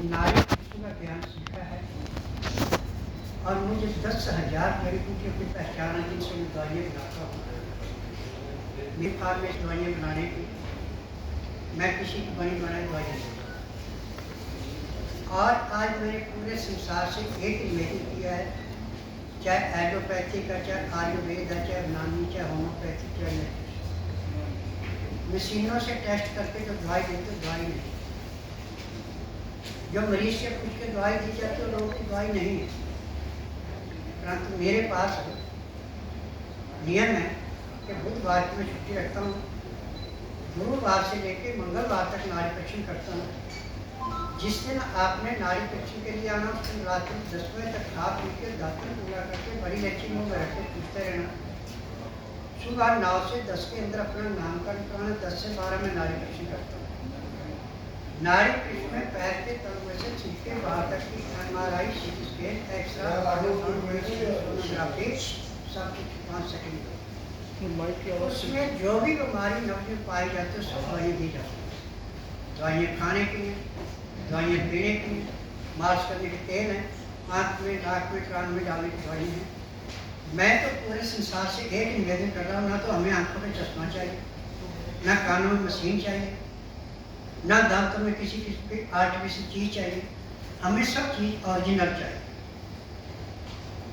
नारी का ज्ञान सीखा है और मुझे 10,000 जड़ी बूटियों की पहचान है जिनसे मैं दवाइयाँ बनाता हूँ। मेरे पास में दवाइयाँ बनाने की मैं किसी की बनी बनाई दवाई नहीं देता। और आज मैंने पूरे संसार से एक इमेजिन किया है, चाहे एलोपैथी का, चाहे आयुर्वेद है, चाहे यूनानी, चाहे होम्योपैथी, चाहे मशीनों से टेस्ट करके जो दवाई देते दवाई नहीं, जो मरीज से पूछ के दवाई दी जाती है लोगों की दवाई नहीं है। परंतु मेरे पास नियम है कि बुधवार की मैं छुट्टी रखता हूँ, गुरुवार से लेकर मंगलवार तक नारी परीक्षण करता हूँ। जिस दिन आपने नारी परीक्षण के लिए आना उस दिन रात में 10 बजे तक खा पी के दातन पूरा करके बड़ी लच्ची मुँह में रख के पूछते रहना। सुबह 9 से 10 के अंदर अपना नामकरण कराना, 10 से 12 में नारी परीक्षण करता हूँ। नारी परीक्षण में पैर के तलवे से छिटके बाहर तक की MRI, CT scan, x-ray, sonography सब कुछ 5 सेकंड उसमें जो भी बीमारी नब्ज में पाई जाती है सब दवाइयाँ दी जाती है। दवाइयाँ खाने की हैं, दवाइयाँ पीने की हैं, मालिश करने के तेल हैं, आँख में, नाक में, कान में डालने की दवाइयाँ हैं। मैं तो पूरे संसार से एक निवेदन कर रहा हूँ, ना तो हमें आंखों में चश्मा चाहिए, ना कानों में मशीन चाहिए, ना दांतों में किसी किसी आर्टिफिशियल चीज़ चाहिए, हमें सब चीज़ ओरिजिनल चाहिए।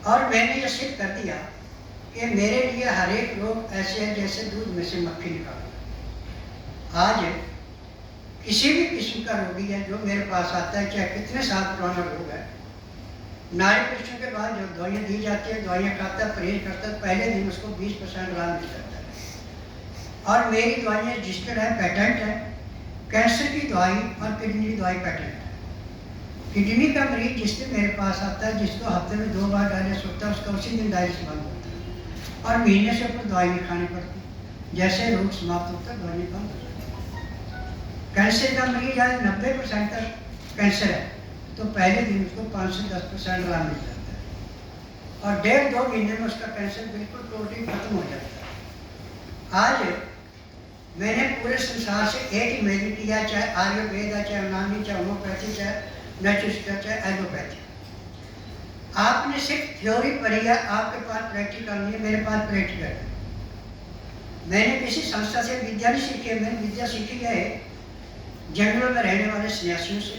और मैंने ये सिद्ध कर दिया कि मेरे लिए हर एक रोग ऐसे है जैसे दूध में से मक्खी निकालना। आज किसी भी किस्म का रोगी है जो मेरे पास आता है, चाहे कितने साल पुराना रोग है, नारी परीक्षण के बाद जो दवाइयाँ दी जाती है, दवाइयाँ खाता है, परहेज करता है, पहले दिन उसको 20% आराम मिल जाता है। और मेरी दवाइयाँ रजिस्टर्ड है, पेटेंट है। कैंसर की दवाई और किडनी की दवाई पेटेंट है। किडनी का मरीज जिस दिन मेरे पास आता है, जिसको हफ्ते में 2 बार डायलिसिस होता है, उसका उसी दिन डायलिसिस बंद होता है और महीने से ऊपर दवाई नहीं खानी पड़ती। जैसे रोग समाप्त होता है दवाई बंद हो जाती है। कैंसर का मरीज आज 90% तक कैंसर है तो पहले दिन उसको 5 से 10% आराम मिल जाता है और 1.5-2 महीने में उसका कैंसर बिल्कुल टोटली खत्म हो जाता है। आज मैंने पूरे संसार से एक इमेजिन किया, चाहे आयुर्वेद है, चाहे यूनानी, चाहे होम्योपैथी, चाहे नेचुरोपैथी, चाहे एलोपैथी। आपने सिर्फ थ्योरी पढ़ी है, आपके पास प्रैक्टिकल नहीं है, मेरे पास प्रैक्टिकल है। मैंने किसी संस्था से विद्या नहीं सीखी है, मैंने विद्या सीखी है जंगलों में रहने वाले सन्यासियों से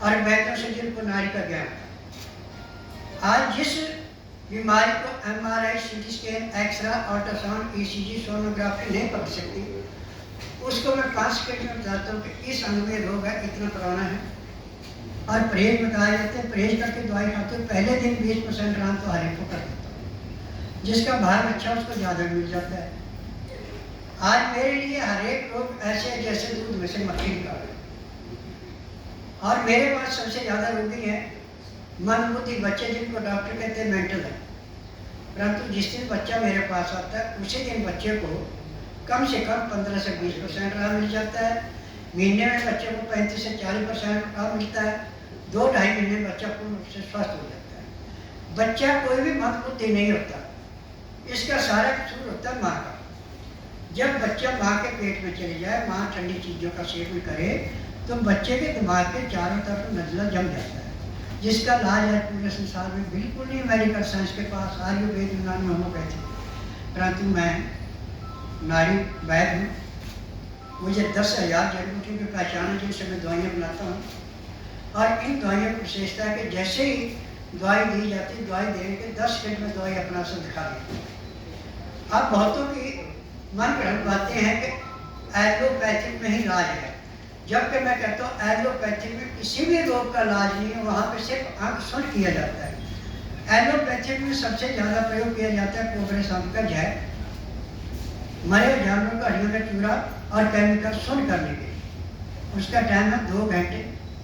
और वैद्यों से जिनको नारी का ज्ञान था। आज जिस बीमारी को MRI, CT scan, x-ray, ultrasound, ECG, sonography नहीं पकड़ सकती, उसको मैं 5 सेकंड में बताता हूँ कि इस अंग में रोग है, इतना पुराना है और परहेज बताए जाते हैं। परहेज करके दवाई खाते हो, पहले दिन 20% आराम तो हर एक को कर देता हूँ। जिसका भार अच्छा उसको ज़्यादा मिल जाता है। आज मेरे लिए हर एक रोग ऐसे है जैसे दूध में से मक्खी निकाल। और मेरे पास सबसे ज़्यादा रोगी हैं मंदबुद्धि बच्चे, जिनको डॉक्टर कहते हैं मेंटल है। परंतु जिस दिन बच्चा मेरे पास आता है उसी दिन बच्चे को कम से कम 15 से 20% आराम मिल जाता है। महीने में बच्चे को 35 से 40% आराम मिलता है। 2-2.5 महीने में बच्चा पूर्ण रूप से स्वस्थ हो जाता है। बच्चा कोई भी मंदबुद्धि नहीं होता, इसका सारा कसूर होता है माँ का। जब बच्चा माँ के पेट में चले जाए, माँ ठंडी चीज़ों का सेवन करे तो बच्चे के दिमाग के चारों तरफ नज़ला जम जाता है, जिसका इलाज है पूरे संसार में बिल्कुल नहीं मेडिकल साइंस के पास, आयुर्वेद, यूनानी, होम्योपैथी। परंतु मैं नारी वैद्य हूँ। मुझे 10,000 जड़ी बूटियों की पहचान है जिनसे मैं दवाइयाँ बनाता हूँ। और इन दवाइयों की विशेषता है कि जैसे ही दवाई दी जाती है, दवाई देने के 10 मिनट में दवाई अपना असर दिखा देती है। अब बहुतों की मन भ्रम बातें हैं कि एलोपैथिक में ही इलाज है, जबकि मैं कहता हूँ एलोपैथी में किसी भी रोग का इलाज नहीं है, वहाँ पे सिर्फ आँख शुद्ध किया जाता है। एलोपैथी में सबसे ज़्यादा प्रयोग किया जाता है कोबरे सांप का जहर, मरे जानवरों का हड्डियों का चूरा और केमिकल शुद्ध करने के लिए। उसका टाइम है 2 घंटे,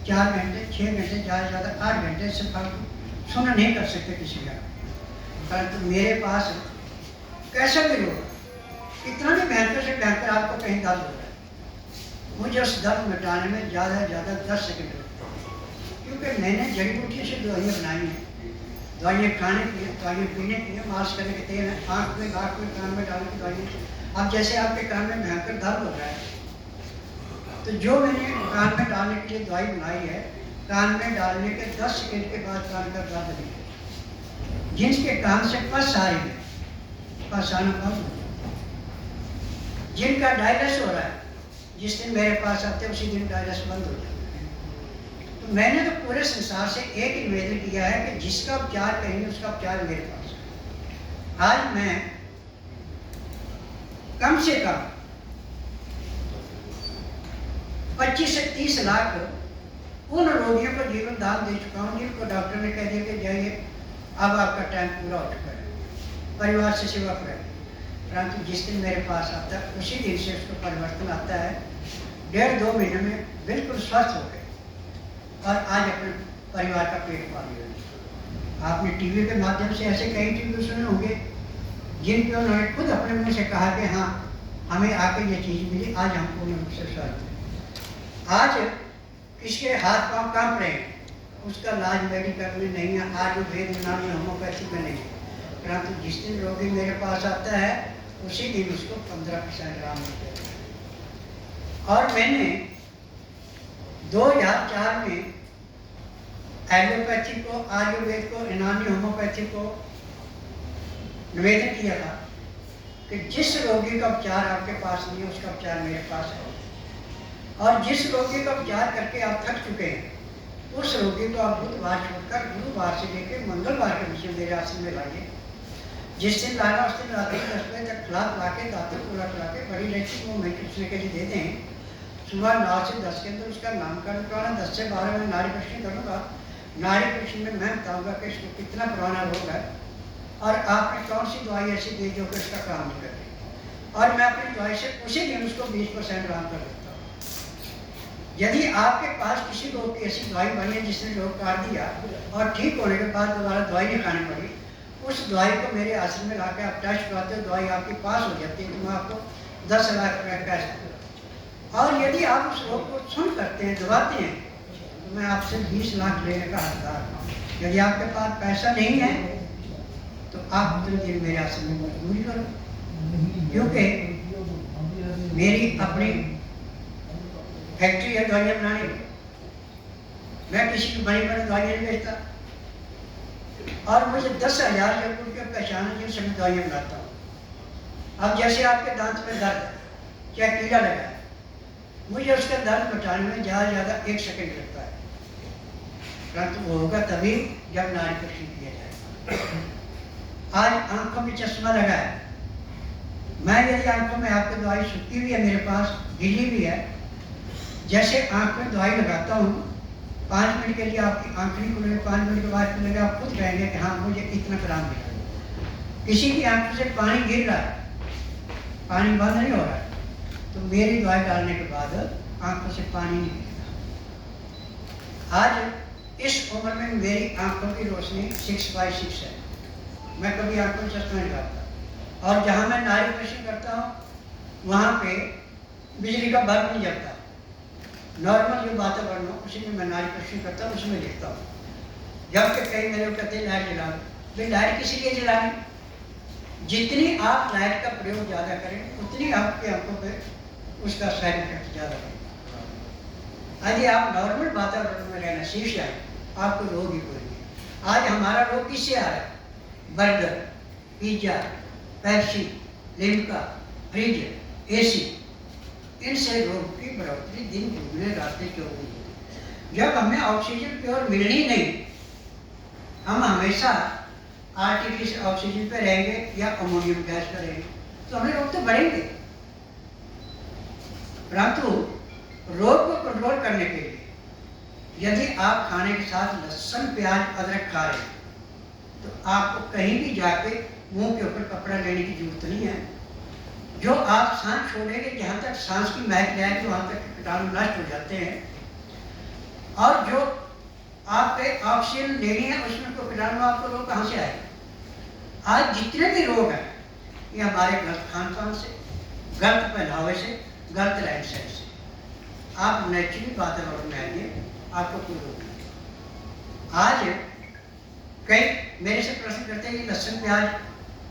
4 घंटे, 6 घंटे, ज़्यादा से ज़्यादा 8 घंटे से फालतू सुन नहीं कर सकते किसी का। परंतु मेरे पास कैसा भी रोग, इतना भी भयंकर से भयंकर आपको कहीं दर्द हो रहा है, मुझे उस दर्द मिटाने में ज़्यादा से ज़्यादा 10 सेकंड लगते हैं। क्योंकि मैंने जड़ी बूटी से दवाइयाँ बनाई हैं, दवाइयाँ खाने की, दवाइयाँ पीने की, मालिश करने के तेल है, आँख में, नाक में, कान में डालने की दवाइयाँ। अब जैसे आपके कान में भयंकर दर्द हो रहा है तो जो मैंने कान में डालने के लिए दवाई बनाई है, कान में डालने के 10 सेकंड के बाद कान का दर्द नहीं है। जिनके कान से पस आ रही है, पस आना बंद हो जाए। जिनका डायलिस हो रहा है, जिस दिन मेरे पास आते उसी दिन डायलिस बंद हो जाता है। तो मैंने तो पूरे संसार से एक ही निवेदन किया है कि जिसका उपचार कहेंगे उसका उपचार मेरे पास है। आज मैं कम से कम 25 से 30 लाख उन रोगियों को जीवन दान दे चुका हूँ जिनको डॉक्टर ने कह दिया कि जाइए अब आपका टाइम पूरा हो चुका है, परिवार से सेवा करें। परंतु जिस दिन मेरे पास आता है उसी दिन से उसको परिवर्तन आता है। 1.5-2 महीने में बिल्कुल स्वस्थ हो गए और आज अपने परिवार का पेट पाल रहे हैं। आपने टीवी के माध्यम से ऐसे कई टीवी सुने होंगे जिन पे उन्होंने खुद अपने मुंह से कहा कि हाँ हमें आकर ये चीज़ मिली, आज हम पूर्ण रूप से स्वस्थ हैं। आज किसके हाथ पांव कांप रहे हैं, उसका इलाज मेडिकल में नहीं है, आज वेद यूनानी होम्योपैथी में नहीं है। परंतु जिस दिन रोगी मेरे पास आता है उसी दिन उसको 15% आराम मिलता है। और मैंने 2004 में एलोपैथी को, आयुर्वेद को, यूनानी होम्योपैथी को निवेदन किया था कि जिस रोगी का उपचार आपके पास नहीं है उसका उपचार मेरे पास है, और जिस रोगी का उपचार करके आप थक चुके हैं उस रोगी को आप बुधवार छोड़कर गुरुवार से लेकर मंगलवार के बीच में मेरे आश्रम में लाइए। जिस दिन लाना उस दिन रात 10 बजे तक खिला पिला के दातुर पूरा करा के बड़ी लड़की को मैं पूछने के लिए दे दें। सुबह 9 से 10 के अंदर उसका नामकरण कराना, 10 से 12 में नाड़ी परीक्षण करूँगा। नाड़ी परीक्षण में मैं बताऊँगा कि इसको कितना पुराना रोग है और आपने कौन सी दवाई ऐसी दी जो कि इसका काम नहीं करती, और मैं अपनी दवाई से उसी दिन उसको 20% आराम कर देता हूँ। यदि आपके पास किसी रोग की ऐसी दवाई बनी है जिसने रोग काट दिया और ठीक होने के बाद दोबारा दवाई नहीं खानी पड़ी, उस दवाई को मेरे आश्रम में लाकर आप टेस्ट कराते हो, दवाई आपकी पास हो जाती है, तो मैं आपको 10 लाख रुपये कैश दूँगा। और यदि आप उस रोग को सुन करते हैं, दबाते हैं, तो मैं आपसे 20 लाख लेने का हकदार हूँ। यदि आपके पास पैसा नहीं है तो आप उतने दिन मेरे आश्रम में मजदूरी करो, क्योंकि मेरी अपनी फैक्ट्री है दवाइयाँ बनाने की। मैं किसी की बड़ी बड़ी दवाइयाँ नहीं बेचता, और मुझे 10,000 लोगों की पहचान है जिनसे मैं दवाइयाँ बनाता हूँ। अब जैसे आपके दांत में दर्द है या कीड़ा लगा है, मुझे उसका दर्द मिटाने में ज़्यादा से ज़्यादा 1 सेकंड लगता है, परंतु वो होगा तभी जब नाड़ी परीक्षण किया जाएगा। आज आंखों में चश्मा लगा है, मैं यदि आंखों में आपकी दवाई सूखी हुई है, मेरे पास गिली भी है, जैसे आंख में दवाई लगाता हूँ 5 मिनट के लिए आपकी आंख नहीं खुलेगी, 5 मिनट के बाद खुलेगा, आप खुद कहेंगे कि हाँ मुझे इतना आराम मिला। किसी की आंखों से पानी गिर रहा है, पानी बंद नहीं हो रहा है, तो मेरी दवाई डालने के बाद आंखों से पानी नहीं गिरता। आज इस उम्र में मेरी आंखों की रोशनी 6/6 है, मैं कभी आंखों में चश्मा नहीं डालता। और जहाँ मैं नाड़ी परीक्षण करता हूँ वहाँ पे बिजली का बल्ब नहीं जलता, नॉर्मल जो वातावरण हो उसी में मैं नाड़ी परीक्षण करता हूँ, उसमें लिखता हूँ। जबकि कई मेरे को कहते हैं लाइट जलाओ, भाई लाइट किसी लिए जलानी? जितनी आप लाइट का प्रयोग ज़्यादा करें उतनी आपके आंखों पे उसका साइड इफेक्ट ज़्यादा होगा। यदि आप नॉर्मल वातावरण में रहना सीख जाए आपको रोग ही कोई नहीं। आज हमारा रोग किससे आ रहा है? Burger, pizza, Pepsi, Limca, fridge, AC, इनसे रोग की बढ़ोतरी दिन दुगने रातें चौगुनी। जब हमें ऑक्सीजन प्योर मिलनी नहीं, हम हमेशा आर्टिफिशियल ऑक्सीजन पे रहेंगे या अमोनियम गैस पर रहेंगे, तो हमें रोग तो बढ़ेंगे। परंतु रोग को कंट्रोल करने के लिए यदि आप खाने के साथ लहसुन, प्याज, अदरक खा रहे हैं तो आपको कहीं भी जाके मुंह के ऊपर कपड़ा लेने की जरूरत नहीं है। जो आप सांस छोड़ेंगे, जहाँ तक सांस की महक जाएगी वहाँ तक कीटाणु नष्ट हो जाते हैं, और जो आपके ऑक्सीजन लेनी है उसमें तो कीटाणु आपको रोग कहाँ से आएगा? आज जितने भी रोग हैं ये हमारे गलत खान पान से, गलत पहनावे से, गलत रहन सहन से। आप नेचुरल वातावरण में आइए, आपको कोई रोग नहीं। आज कई मेरे से प्रश्न करते हैं कि लहसुन प्याज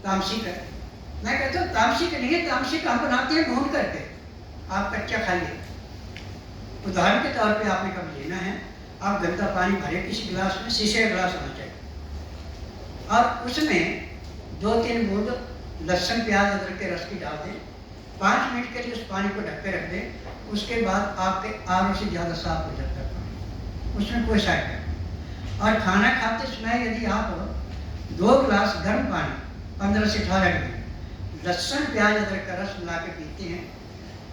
तामसिक है। मैं कहता हूँ तामसिक नहीं है, तामसिक हम बनाते हैं भून करके, आप कच्चा खाइए। उदाहरण के तौर पे आपने कब लेना है, आप गंदा पानी भरे किसी गिलास में, शीशे का गिलास होना चाहिए, और उसमें 2-3 बूंद लहसुन प्याज अदरक के रस की डाल दें, 5 मिनट के लिए उस पानी को ढक के रख दें। उसके बाद आपके आरओ से ज़्यादा साफ हो जाता है पानी, उसमें कोई साइड नहीं। और खाना खाते समय यदि आप 2 गिलास गर्म पानी 15 से 18 डिग्री लहसुन प्याज अदरक का रस मिला के पीते हैं,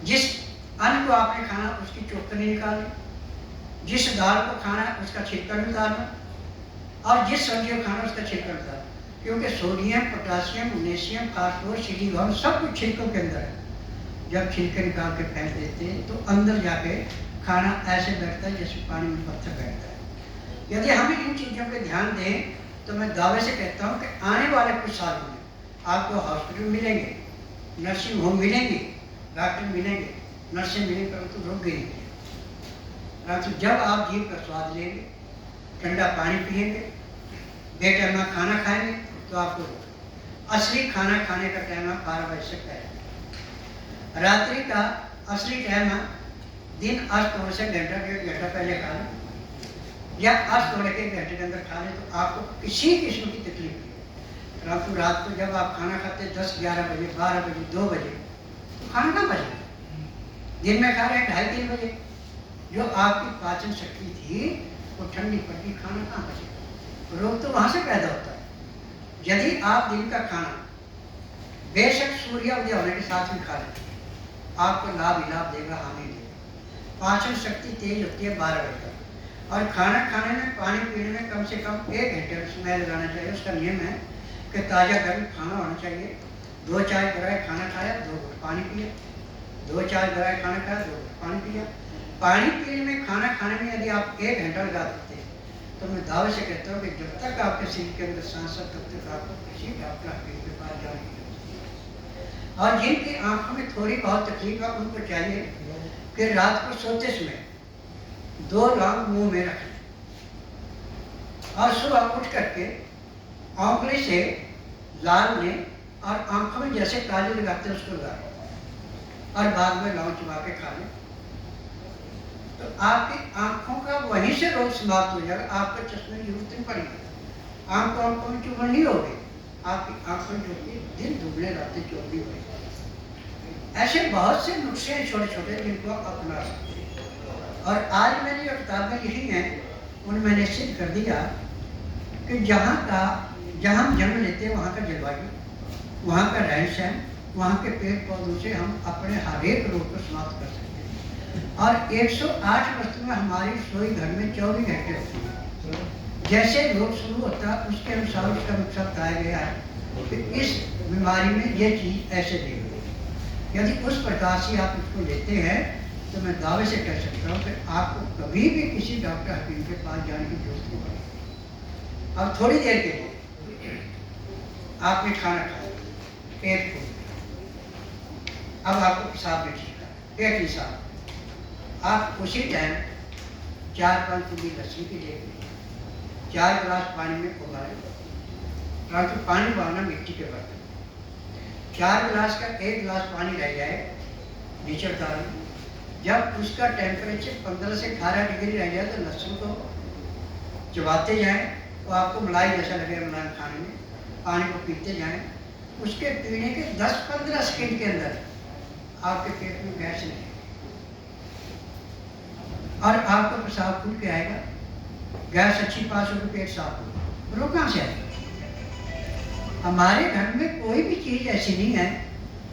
जिस अन्न को आपने खाना उसकी चोखनी निकालें, जिस दाल को खाना उसका छिलका निकालना, और जिस सब्जी को खाना उसका छिलका निकालना, क्योंकि sodium, potassium, magnesium, phosphorus, silicon सब कुछ छिलकों के अंदर है। जब छिलके निकाल के फेंक देते हैं तो अंदर जाके खाना ऐसे बैठता है जैसे पानी में पत्थर बैठता है। यदि हम इन चीज़ों पे ध्यान दें तो मैं दावे से कहता हूँ कि आने वाले कुछ सालों में आपको हॉस्पिटल मिलेंगे, नर्सिंग होम मिलेंगे, डॉक्टर मिलेंगे, नर्सें मिलेंगे, परंतु रोग नहीं मिलेंगे। परंतु जब आप जीभ का स्वाद लेंगे, ठंडा पानी पिएंगे, बेटैमा खाना खाएंगे तो आपको असली खाना खाने का टाइम 12 बजे से पहले, रात्रि का असली टाइम दिन अस्त होने से घंटा 1.5 घंटा पहले खा लें, या अस्त होने के 1 घंटे के अंदर खा लें तो आपको किसी किस्म की तकलीफ नहीं। परंतु रात को जब आप खाना खाते 10-11 बजे, 12 बजे, 2 बजे तो खाना कहाँ बचेगा? दिन में खा रहे हैं 2:30-3 बजे, जो आपकी पाचन शक्ति थी वो ठंडी पड़ती, खाना कहाँ बचेगा? रोग तो वहाँ से पैदा होता है। यदि आप दिन का खाना बेशक सूर्योदय होने के साथ में खा लें, आपको लाभ ही लाभ देगा, हानि देगा। पाचन शक्ति तेज होती है 12 बजे तक, और खाना खाने में, पानी पीने में कम से कम 1 घंटे समय लगाना चाहिए। उसका नियम है कि ताज़ा गर्म खाना होना चाहिए। 2 चाय गराए खाना खाया, 2 घूंट पानी पिया, 2 चाय गराए खाना खाया, 2 घूंट पानी पिया। पानी पीने में, खाना खाने में यदि आप 1 घंटा लगा देते हैं तो मैं दावे से कहता हूँ कि जब तक आपके शरीर के अंदर सांस है तब तक आपको किसी डॉक्टर के पास जाने की जरूरत नहीं। और जिनकी आंखों में थोड़ी बहुत तकलीफ है उनको चाहिए कि रात को सोते समय 2 लौंग मुंह में रखें, और सुबह उठ करके आंवले से लाल लें और आंखों में जैसे काजल लगाते हैं उसको लगाएं, और बाद में लौंग चबा के खा लें, तो आपकी आंखों का वहीं से रोग समाप्त हो जाएगा। आपको चश्मे की जरूरत नहीं पड़ेगी, आंखों में चुभन नहीं होगी, आपकी आंखों जो कि दिन दुबले रातें चौबी होगी। ऐसे बहुत से नुस्खे हैं छोटे छोटे जिनको आप अपना सकते हैं। और आज मैंने जो किताबें लिखी हैं उनमें मैंने सिद्ध कर दिया कि जहाँ हम जन्म लेते हैं वहाँ का जलवायु, वहाँ का रहन सहन, वहाँ के पेड़ पौधों से हम अपने हर एक रोग को समाप्त कर सकते हैं। और 108 वस्तुएं हमारी रसोई घर में 24 घंटे होती हैं। जैसे रोग शुरू होता है उसके अनुसार उसका नुस्खा बताया गया है कि इस बीमारी में ये चीज़ ऐसे दी हुई। यदि उस प्रकार से आप इसको लेते हैं तो मैं दावे से कह सकता हूँ कि आपको कभी भी किसी डॉक्टर हकीम के पास जाने की जरूरत नहीं पड़ेगी। अब थोड़ी देर के लिए आपने खाना खाया, पेट फूल गया, अब आपको पेशाब नहीं ठीक है, पेट नहीं साफ, आप उसी टाइम 4-5 कुल्ली लस्सी की ले 4 गिलास पानी में उबालें, परंतु पानी उबालना मिट्टी के बर्तन। 4 गिलास का 1 गिलास पानी रह जाए नीचे उतार, जब उसका टेम्परेचर 15 से 18 डिग्री रह जाए तो लहसुन को चबाते जाएं, तो आपको मलाई जैसा लगेगा मलाई खाने में। पानी को पीते जाएं, उसके पीने के 10-15 सेकंड के अंदर आपके पेट में गैस नहीं और आपको पेशाब खुल के आएगा, गैस अच्छी पास होगी, पेट साफ होगा। रोग कहाँ से आएगा? हमारे घर में कोई भी चीज़ ऐसी नहीं है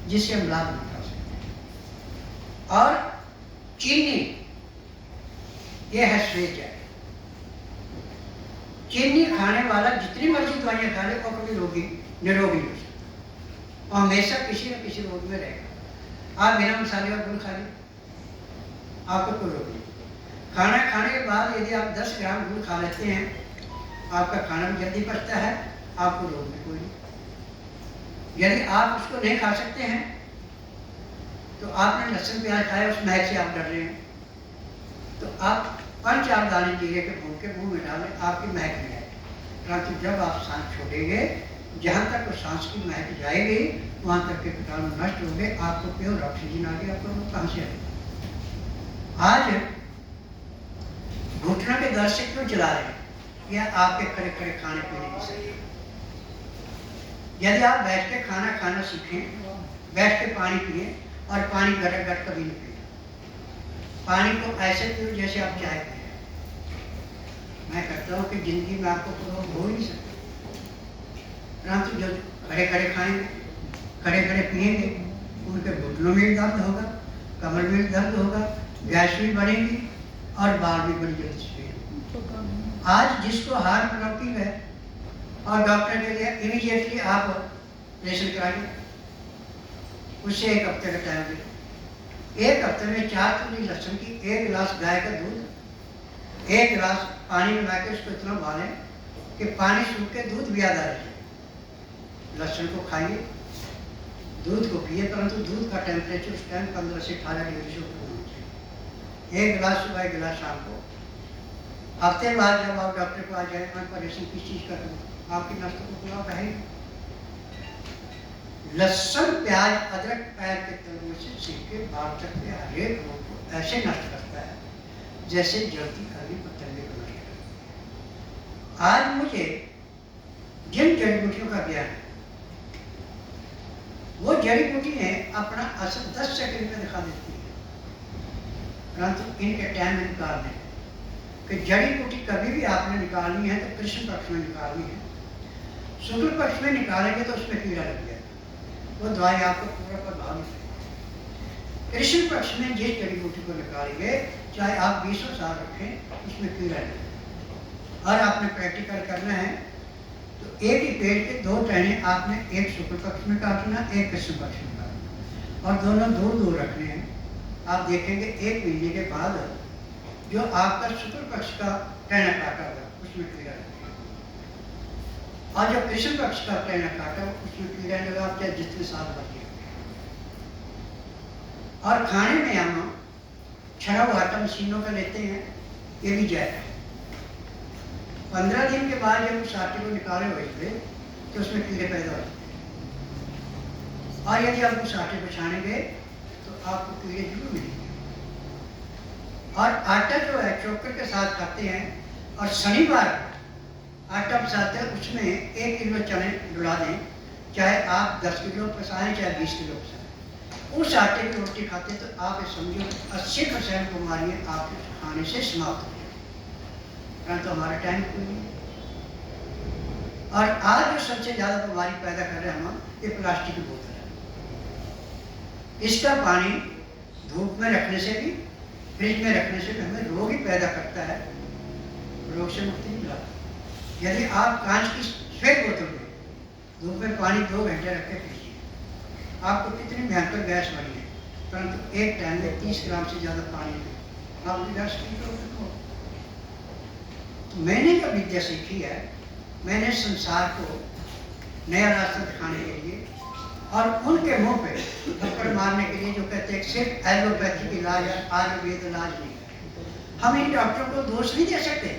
जिससे हम लाभ नहीं उठा सकते। और चीनी, ये है श्वेत है, चीनी खाने वाला जितनी मर्जी दवाइयाँ खा ले वो कभी निरोगी हो सकता और हमेशा किसी न किसी रोग में रहेगा। आप बिना मसाले और गुड़ खा लें, आपको कोई रोग नहीं। खाना खाने के बाद यदि आप 10 ग्राम गुड़ खा लेते हैं, आपका खाना भी जल्दी पचता है, आपको रोग भी कोई नहीं। यदि आप उसको नहीं खा सकते हैं तो आपने लहसुन प्याज खाया, उस महक से आप डर रहे हैं, तो आप 5-4 दाने जीरे के भून के मुँह में डालें, आपकी महक नहीं आएगी। परंतु जब आप सांस छोड़ेंगे, जहाँ तक वो सांस की महक जाएगी वहाँ तक के कीटाणु नष्ट होंगे, आपको प्योर ऑक्सीजन आ गया, आपको रोग कहाँ से आएगा? आज घुटनों के दर्द से क्यों चला रहे हैं? यह आपके खड़े खड़े खाने पीने की सही। यदि आप बैठ के खाना खाना सीखें, बैठ के पानी पिए, और पानी गटक गट कभी नहीं पिए। पानी को ऐसे पियो जैसे आप चाय पिए। मैं कहता हूँ कि जिंदगी में आपको तो हो ही नहीं सकते, परंतु जो खड़े खड़े खाएंगे, खड़े खड़े पिएंगे, उनके घुटनों में दर्द होगा, कमर में दर्द होगा, गैस भी बढ़ेगी और बाल भी बड़ी जल्दी से। आज जिसको हार्ट ब्लॉकिंग है और डॉक्टर के लिए इमीडिएटली आप ऑपरेशन कराइए, उससे 1 हफ्ते का टाइम दे। 1 हफ्ते में 4 कटोरी लहसुन की, 1 गिलास गाय का दूध, 1 गिलास पानी में मिला के उसको इतना उबालें कि पानी सूख के दूध भी आधा रहे। लहसुन को खाइए, दूध को पिए, परंतु दूध का टेम्परेचर उस टाइम 15 से 18 डिग्री से ऊपर होना चाहिए। 1 गिलास सुबह, 1 गिलास शाम को। हफ्ते बाद जब आप डॉक्टर को आ जाए, मैं परेशान किस चीज़ का दूँ, आपकी नस्ल को पूरा कहे। लहसुन, प्याज, अदरक पैर के तलवे से सीखे बाल तक के हर एक रोग को ऐसे नष्ट करता है जैसे जलती अग्नि पतंगे को नष्ट करता है। आज मुझे जिन जड़ी बूटियों का ज्ञान है, वो जड़ी बूटी है अपना असर 10 सेकंड में दिखा देती है, परंतु इनके टाइम निकाल दें कि जड़ी बूटी कभी भी आपने निकालनी है तो कृष्ण पक्ष में निकालनी है। शुक्ल पक्ष में निकालेंगे तो उसमें कीड़ा लग जाएगा, वो दवाई आपको पूरा प्रभाव नहीं करेगी। कृष्ण पक्ष में जिस जड़ी बूटी को निकालेंगे, चाहे आप 20 साल रखें, उसमें कीड़ा नहीं। और आपने प्रैक्टिकल करना है तो एक ही पेड़ के 2 टहने आपने एक शुक्ल पक्ष में काटना, एक कृष्ण पक्ष में काटना, और दोनों दूर दूर रखने हैं। आप देखेंगे 1 महीने के बाद जो आपका शुक्ल पक्ष का टहना काटा होगा उसमें कीड़ा लगेगा, और जो कृष्ण पक्ष का टहना काटा उसमें कीड़ा लगा, आप चाहे जितने साल बचे। और खाने में हम छड़ा हुआ आटा मशीनों का लेते हैं, ये भी जाएगा। 15 दिन के बाद जब उस आटे को निकाले हुए थे तो उसमें कीड़े पैदा होते हैं, और यदि आप उस आटे को छानेंगे तो आपको कीड़े जरूर मिलेंगे। और आटा जो है चोकर के साथ खाते हैं, और शनिवार आटा पिसाते हैं, उसमें 1 किलो चने डुला दें, चाहे आप 10 किलो पिसाएं चाहे 20 किलो पिसाएं, उस आटे की रोटी खाते तो आप समझो 80% बीमारियाँ आपके खाने से समाप्त हो जाएंगी। परंतु हमारा टाइम कोई नहीं। और आज जो सबसे ज़्यादा बीमारी पैदा कर रहे हैं हम, ये प्लास्टिक की बोतल है। इसका पानी धूप में रखने से भी, फ्रिज में रखने से भी हमें रोग ही पैदा करता है, रोग से मुक्ति नहीं मिलती। यदि आप कांच की श्वेत बोतल में धूप में पानी 2 घंटे रख के पीजिए, आपको कितनी भयंकर गैस बनी है, परंतु एक टाइम में 30 ग्राम से ज़्यादा पानी में आपकी गैस ठीक हो। तो मैंने जो विद्या सीखी है, मैंने संसार को नया रास्ता दिखाने के लिए, और उनके मुंह पे थप्पड़ मारने के लिए जो कहते हैं सिर्फ एलोपैथिक इलाज है, आयुर्वेद इलाज नहीं है। हम इन डॉक्टरों को दोष नहीं दे सकते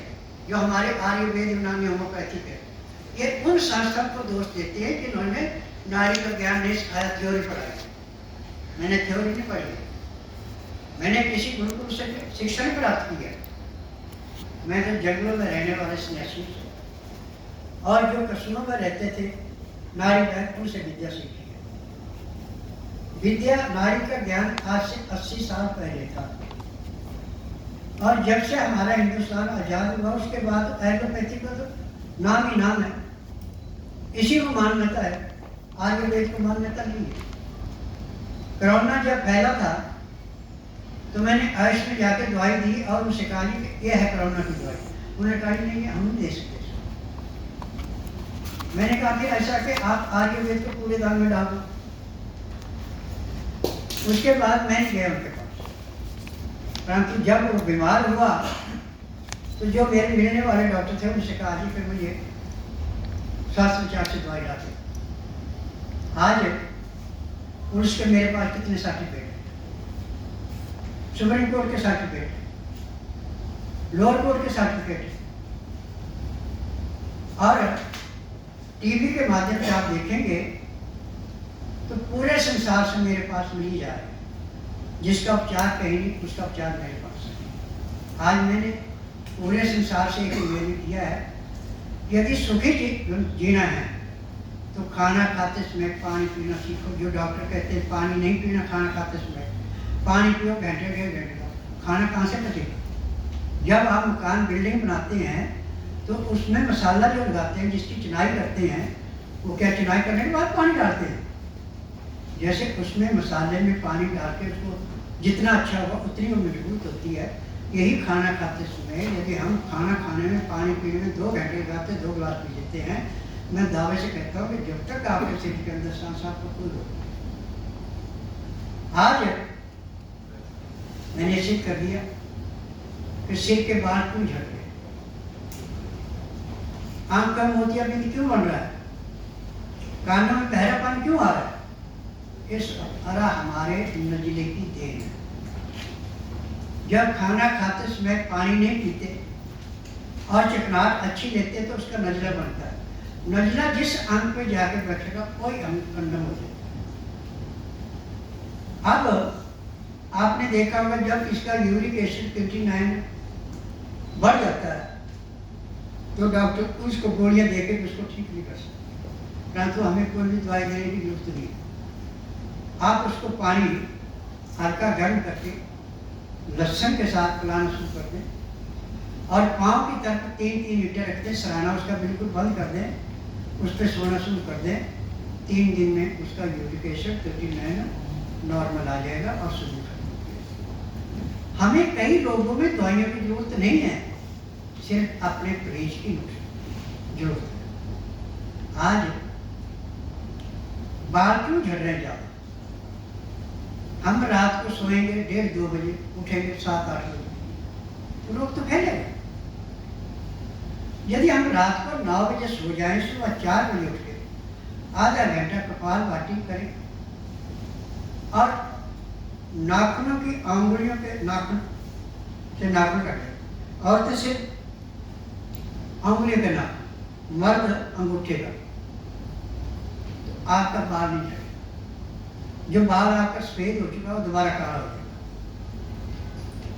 जो हमारे आयुर्वेद यूनानी होम्योपैथिक है। ये उन संस्थाओं को दोष देते हैं जिन्होंने नारी का ज्ञान नहीं सिखाया, थ्योरी पढ़ाई। मैंने थ्योरी नहीं पढ़ी, मैंने किसी गुरुकुल से शिक्षण प्राप्त किया। मैं तो जंगलों में रहने वाले सन्यासी और जो कस्बों में रहते थे नारी बहन, उनसे विद्या सीखी है। विद्या, नारी का ज्ञान आज से 80 साल पहले था, और जब से हमारा हिंदुस्तान आजाद हुआ उसके बाद एलोपैथी का तो नाम ही नाम है, इसी को मान्यता है, आयुर्वेद को मान्यता नहीं है। कोरोना जब फैला था तो मैंने आयुष में जाकर दवाई दी और उनसे कहा कि यह है कोरोना की दवाई। उन्होंने कहा नहीं, हम नहीं दे सकते। मैंने कहा कि ऐसा कि आप आयुर्वेद को पूरे दान में डाल दो। उसके बाद मैं गया उनके पास, परंतु जब वो बीमार हुआ तो जो मेरे मिलने वाले डॉक्टर थे उनसे कहा जी फिर मुझे स्वास्थ्य विचार से दवाई डालते। आज उसके मेरे पास कितने सर्टिफिकेट हैं, सुप्रीम कोर्ट के सर्टिफिकेट, लोअर कोर्ट के सर्टिफिकेट, और टीवी के माध्यम से आप देखेंगे तो पूरे संसार से मेरे पास मिल ही जा रहा है। जिसका उपचार कहीं नहीं, उसका उपचार मेरे पास है। आज मैंने पूरे संसार से एक निवेदन किया है, यदि सुखी जीना है तो खाना खाते समय पानी पीना सीखो। जो डॉक्टर कहते हैं पानी नहीं पीना खाना खाते समय, पानी पियो घंटे 1.5 घंटे का, खाना कहाँ से पचेगा? जब आप मकान बिल्डिंग बनाते हैं तो उसमें मसाला जो लगाते हैं, जिसकी चिनाई करते हैं, वो क्या चिनाई करने के बाद पानी डालते हैं? जैसे उसमें मसाले में पानी डाल के उसको जितना अच्छा होगा उतनी वो मजबूत होती है। यही खाना खाते समय यदि हम खाना खाने में पानी पीने में 2 घंटे लगाते 2 गिलास पी लेते हैं, मैं दावे से कहता हूँ कि जब तक आपके शरीर के अंदर सांस आपको कोई रोक नहीं। आज मैंने सिद्ध कर दिया कि सिर के बाल क्यों झड़ गए, आंख का मोतियाबिंद क्यों बन रहा है, कानों में बहरापन क्यों आ रहा है। इस तरह हमारे नजले की देन है। जब खाना खाते समय पानी नहीं पीते और चिकनाहट अच्छी लेते तो उसका नजला बनता है। नजला जिस अंग पे जाके बैठेगा कोई अंग कंडम हो जाएगा। अब आपने देखा होगा जब इसका यूरिक एसिड 29 बढ़ जाता है तो डॉक्टर उसको गोलियां देकर उसको ठीक नहीं कर सकते, परंतु हमें कोई भी दवाई देने की जरूरत नहीं है। आप उसको पानी हल्का गर्म करके लहसुन के साथ पिलाना शुरू कर दें और पाँव की तरफ 3-3 लीटर रख दें, सराहना उसका बिल्कुल बंद कर दें, उस पर सोना शुरू कर दें। 3 दिन में उसका यूरिक एसिड 39 नॉर्मल आ जाएगा और शुरू कर देंगे। हमें कई रोगों में दवाइयों की जरूरत नहीं है, सिर्फ अपने परहेज की जरूरत है। आज बाल क्यों झड़ रहे ज़्यादा? हम रात को सोएंगे 1:30-2 बजे, उठेंगे 7-8 बजे, तो रोग तो फैलेगा। यदि हम रात को 9 बजे सो जाएं, सुबह 4 बजे उठ के आधा घंटा कपालभाति करें और नाखूनों की अंगुलियों के नाखून से नाखून कटें, औरतें से अंगुलियों के नाखून, मर्द अंगूठे का, तो आपका बाल नहीं झड़ेगा। जो बाल आपका सफेद हो चुका है दोबारा काला हो जाएगा।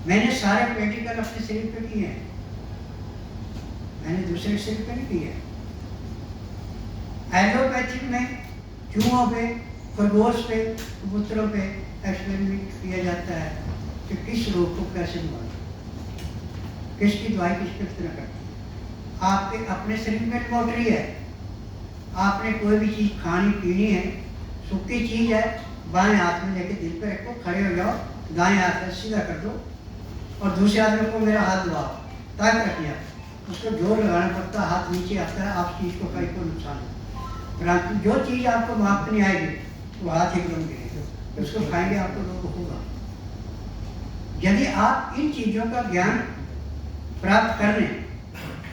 मैंने सारे प्रैक्टिकल अपने शरीर पे किए हैं, मैंने दूसरे शरीर पे नहीं किए। एलोपैथिक में चूहों पे, खरगोश पे, कबूतरों पे एक्सपेरिमेंट किया जाता है कि किस रोग को कैसे निवारना, किसकी दवाई किस पे कितना करती है। आपके अपने शरीर में मोटरी है, आपने कोई भी चीज़ खानी पीनी है, सूखी चीज़ है, बाएं हाथ में लेके दिल पे रखो, खड़े हो जाओ, दाएं हाथ में सीधा कर दो और दूसरे आदमी को मेरा हाथ दबाओ, ताकत रखिए आप, उसको जोर लगाना पड़ता है, हाथ नीचे आता है, आप चीज़ को कहीं को नुकसान है। परंतु जो चीज़ आपको माप नहीं आएगी वो हाथ एकदम गिरेगा, उसको खाएंगे आपको रोग होगा। यदि आप इन चीज़ों का ज्ञान प्राप्त कर लें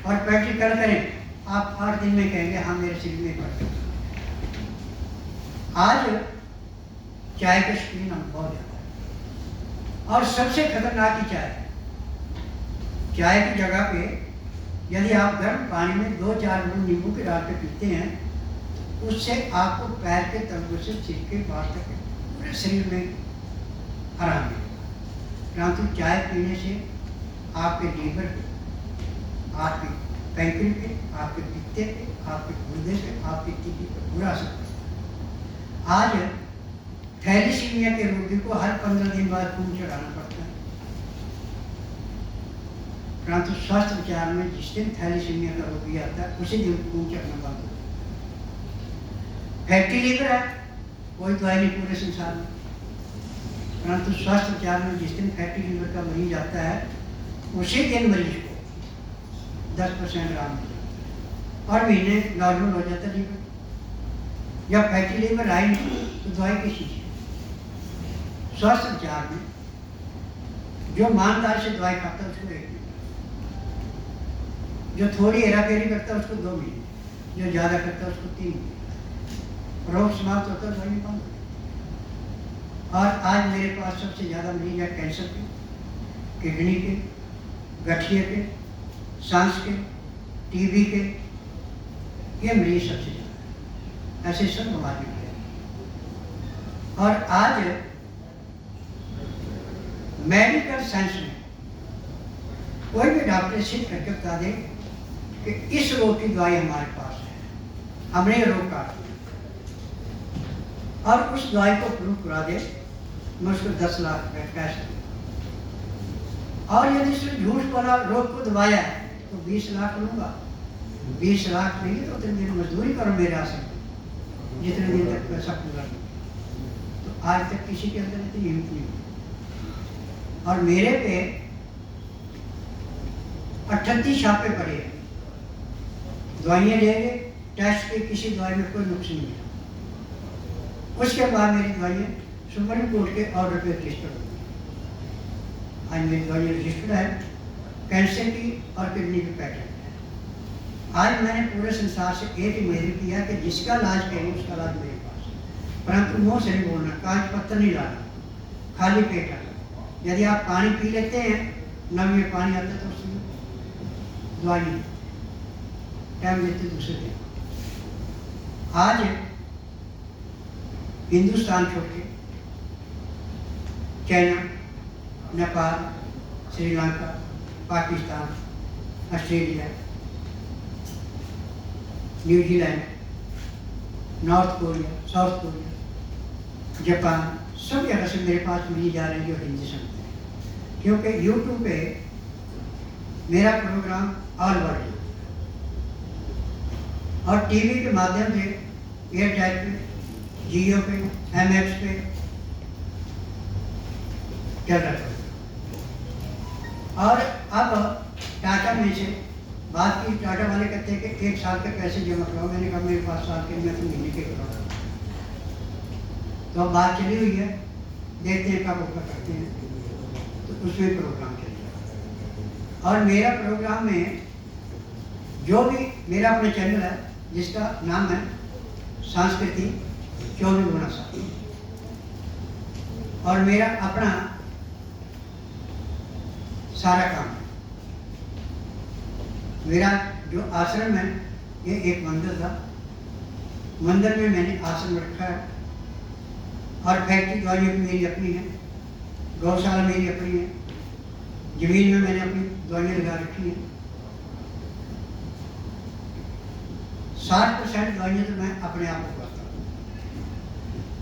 और प्रैक्टिकल करें, आप 8 दिन में कहेंगे हाँ मेरे शरीर में पड़ सकता। आज चाय का शौकीन हम बहुत ज़्यादा है और सबसे खतरनाक ही चाय। चाय की जगह पे यदि आप गर्म पानी में 2-4 बूंद नींबू के डाल के पीते हैं, उससे आपको पैर के तलवों से सिर के बाल तक पूरे शरीर में आराम मिलेगा। परंतु चाय पीने से आपके लीवर पे, आपके पैंक्रियास पे, आपके पित्ते पे, आपके गुर्दे पे, आपकी किडनी पे बुरा असर पड़ता है। आज थैलीसीमिया के रोगी को हर 15 दिन बाद खून चढ़ाना पड़ता है, परंतु स्वास्थ्य विचार में जिस दिन थैलीसीमिया का रोगी आता है उसी दिन खून चढ़ना बंद होता है। फैटी लीवर है, कोई दवाई नहीं पूरे संसार में, परंतु स्वास्थ्य विचार में जिस दिन फैटी लीवर का मरीज आता है उसी दिन मरीज को 10% आराम मिल जाता है और महीने नॉर्मल हो जाता है लीवर। जब फैटी लीवर आई नहीं तो दवाई की चीज़ है। स्वास्थ्य विचार में जो ईमानदार से दवाई खाता है उसको 1 महीना, जो थोड़ी हेरा फेरी करता है उसको 2 महीने, जो ज़्यादा करता है उसको 3 महीने। रोग समाप्त होता है, दवाई नहीं बंद होती। और आज मेरे पास सबसे ज़्यादा मरीज है कैंसर के, किडनी के, गठिए के, सांस के, टीबी के, ये मरीज सबसे ज़्यादा है। ऐसे सब बीमारियाँ हैं। और आज मेडिकल साइंस में कोई भी डॉक्टर सिद्ध करके बता दे कि इस रोग की दवाई हमारे पास है, हमने ये रोग काट दिया, और उस दवाई को प्रूव करा दे, मैं उसको 10 लाख रुपये कैश दूंगा। और यदि उसने झूठ वाला रोग को दबाया है तो 20 लाख लूंगा। 20 लाख नहीं तो उतने दिन मजदूरी करो मेरे आसन, जितने दिन तक पैसा पूरा नहीं। तो आज तक किसी के अंदर इतनी हिम्मत नहीं हुई। और मेरे पे 38 छापे पड़े हैं, दवाइयाँ ले गए, टेस्ट के किसी दवाई में कोई नुक्स नहीं है। उसके बाद मेरी दवाइयाँ सुप्रीम कोर्ट के ऑर्डर पे रजिस्टर्ड हो गई। आज मेरी दवाइयाँ रजिस्टर्ड है, कैंसर की और किडनी की पैटर्न है। आज मैंने पूरे संसार से एक ही मेल किया कि जिसका इलाज करें उसका इलाज मेरे पास है, परंतु मुँह से नहीं बोलना, कांच पत्थर नहीं लाना, खाली पेट आना। यदि आप पानी पी लेते हैं, नल में पानी आता है तो उसमें दवाई नहीं, टाइम देते दूसरे दिन। आज हिंदुस्तान छोड़ के China, Nepal, Sri Lanka, Pakistan, Australia, New Zealand, north Korea, south Korea, Japan, सब जगह से मेरे पास मिली जा रही है जो हिंदी समझते हैं, क्योंकि यूट्यूब पे मेरा प्रोग्राम ऑल वर्ल्ड और टीवी के माध्यम से एयरटेल पे, जियो पे, MX पे चल रहा था। और अब टाटा में से बात की, टाटा वाले कहते हैं कि 1 साल के पैसे जमा कराओ। मैंने कहा मेरे पास साल के, मैं तो महीने के कराऊँ। तो अब बात चली हुई है, देखते हैं कब ऊपर करते हैं, तो उसमें प्रोग्राम चलेगा। और मेरा प्रोग्राम में जो भी मेरा अपना चैनल है जिसका नाम है संस्कृति 24/7, और मेरा अपना सारा काम है। मेरा जो आश्रम है ये एक मंदिर था, मंदिर में मैंने आश्रम रखा है, और फैक्ट्री दवाइयाँ भी मेरी अपनी है, गौशाला मेरी अपनी है, जमीन में मैंने अपनी दवाइयाँ लगा रखी हैं। 60% दवाइयाँ तो मैं अपने आप को करता हूँ,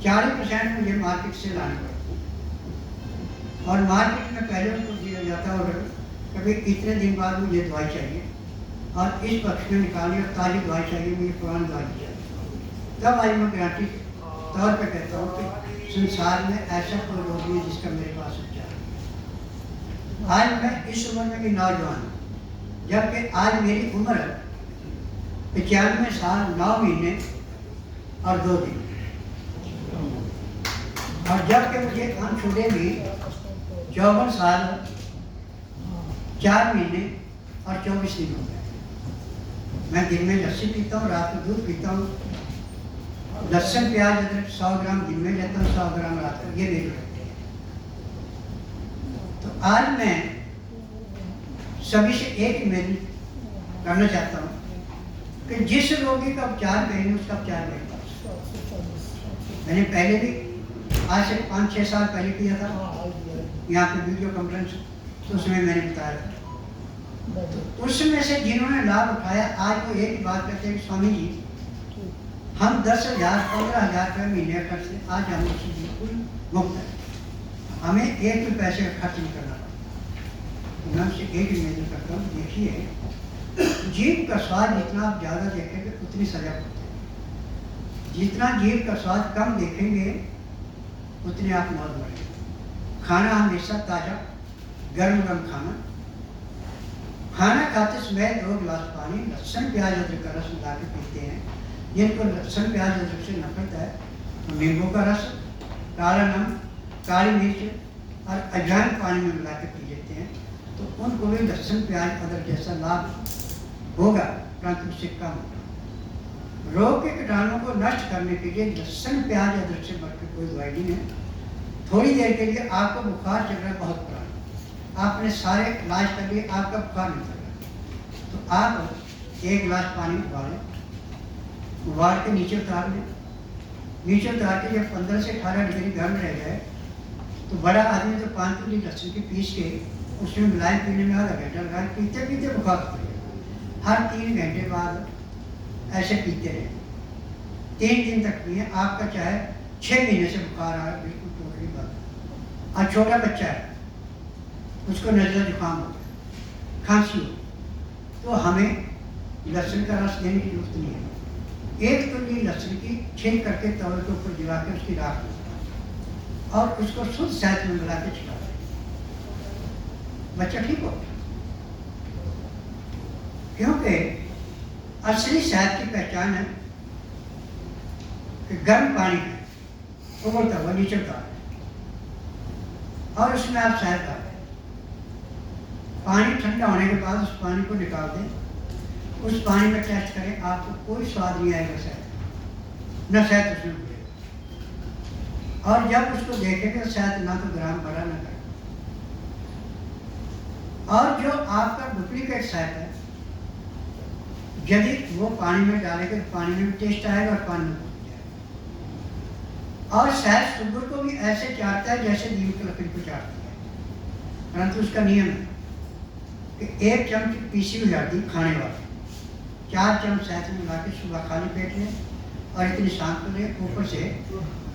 40% मुझे मार्केट से लानी पड़ती है। और मार्केट में पहले उनको दिया जाता है ऑर्डर, कभी इतने दिन बाद मुझे दवाई चाहिए और इस पक्ष में निकालिए और ताज़ी दवाई चाहिए, मुझे पुरानी दवाई चाहिए। तब आज मैं गारंटी तौर पे कहता हूँ कि संसार में ऐसा कोई रोग नहीं है जिसका मेरे पास उपचार है। आज मैं इस उम्र में भी नौजवान हूँ, जबकि आज मेरी उम्र 95 साल 9 महीने और 2 दिन, और जबकि मुझे अनछूटे भी 54 साल 4 महीने और 24 दिन हो गए। मैं दिन में लस्सी पीता हूँ, रात में दूध पीता हूँ, लहसुन प्याज अदरक 100 ग्राम दिन में लेता हूँ, 100 ग्राम रात को, ये मेरी रहती है। तो आज मैं सभी से एक मेल करना चाहता हूँ कि जिस रोगी का उपचार करेंगे उसका उपचार मेरे पास। मैंने पहले भी आज से 5-6 साल पहले किया था यहाँ पे वीडियो कॉन्फ्रेंस, तो उसमें मैंने बताया था। तो उसमें से जिन्होंने लाभ उठाया, आज वो एक बात कहते हैं कि स्वामी जी हम 10,000 15,000 रुपये महीने खर्च से, आज हम उससे बिल्कुल मुक्त है, हमें एक भी पैसे का खर्च नहीं करना पड़ता। तो मैं उससे एक ही निवेदन करता हूँ, देखिए जीव का स्वाद जितना आप ज़्यादा देखेंगे उतनी सजा पड़ती है, जितना जीव का स्वाद कम देखेंगे उतने आप मौत मरेंगे। खाना हमेशा ताज़ा गर्म गर्म खाना, खाना खाते समय 2 गिलास पानी, लहसुन प्याज अदरक का रस मिला के पीते हैं। जिनको लहसुन प्याज अदरक से नफरत है तो नींबू का रस, काला नमक, काली मिर्च और अजवाइन पानी में मिला के पी लेते हैं, तो उनको भी लहसुन प्याज अदरक जैसा लाभ होगा, परंतु उससे कम होगा। रोग के कीटाणुओं को नष्ट करने के लिए लहसुन प्याज अदरक से बढ़कर कोई दवाई नहीं है। थोड़ी देर के लिए आपको बुखार चल रहा है बहुत पुराना, आपने सारे इलाज कर लिए, आपका बुखार नहीं चल रहा, तो आप 1 गिलास पानी उबालें, उबाल के नीचे उतार लें। नीचे उतार के जब 15 से 18 डिग्री गर्म रह जाए तो बड़ा आदमी तो 5 किलो लहसुन की पीस के उसमें मिलाई पीने में आधा घंटा लगा, पीते पीते बुखार उतर गया। हर 3 घंटे बाद ऐसे पीते रहे, 3 दिन तक पिए। आपका चाहे 6 महीने से बुखार आ रहा है, बिल्कुल टोटली बंद। और छोटा बच्चा है, उसको नज़ला जुकाम हो गया, खांसी हो, तो हमें लहसुन का रस देने की जरूरत नहीं है। एक तो ये लहसुन की छील करके तवे के ऊपर जला के उसकी राख देता और उसको शुद्ध शहद में मिला के छिड़का, बच्चा ठीक हो। क्योंकि असली शहद की पहचान है कि गर्म पानी में उबलता हुआ नीचे उतार और उसमें आप शहद डालें। पानी ठंडा होने के बाद उस पानी को निकाल दें, उस पानी में टेस्ट करें, आपको कोई स्वाद नहीं आएगा शहद, न शहद उसमें मिलेगा। और जब उसको देखेंगे शहद ना तो ग्राम बढ़ा ना करें। और जो आपका डुप्लीकेट शहद है, यदि वो पानी में डालेंगे तो पानी में भी टेस्ट आएगा और पानी में पहुँच जाएगा। और शहद शुगर को भी ऐसे चाटता है जैसे नीम की लकड़ी को चाटती है, परंतु उसका नियम है कि 1 चम्मच पीसी हुई हल्दी खाने वाली 4 चम्मच शहद में मिला के सुबह खाली पेट लें और इतनी शाम को लें। ऊपर से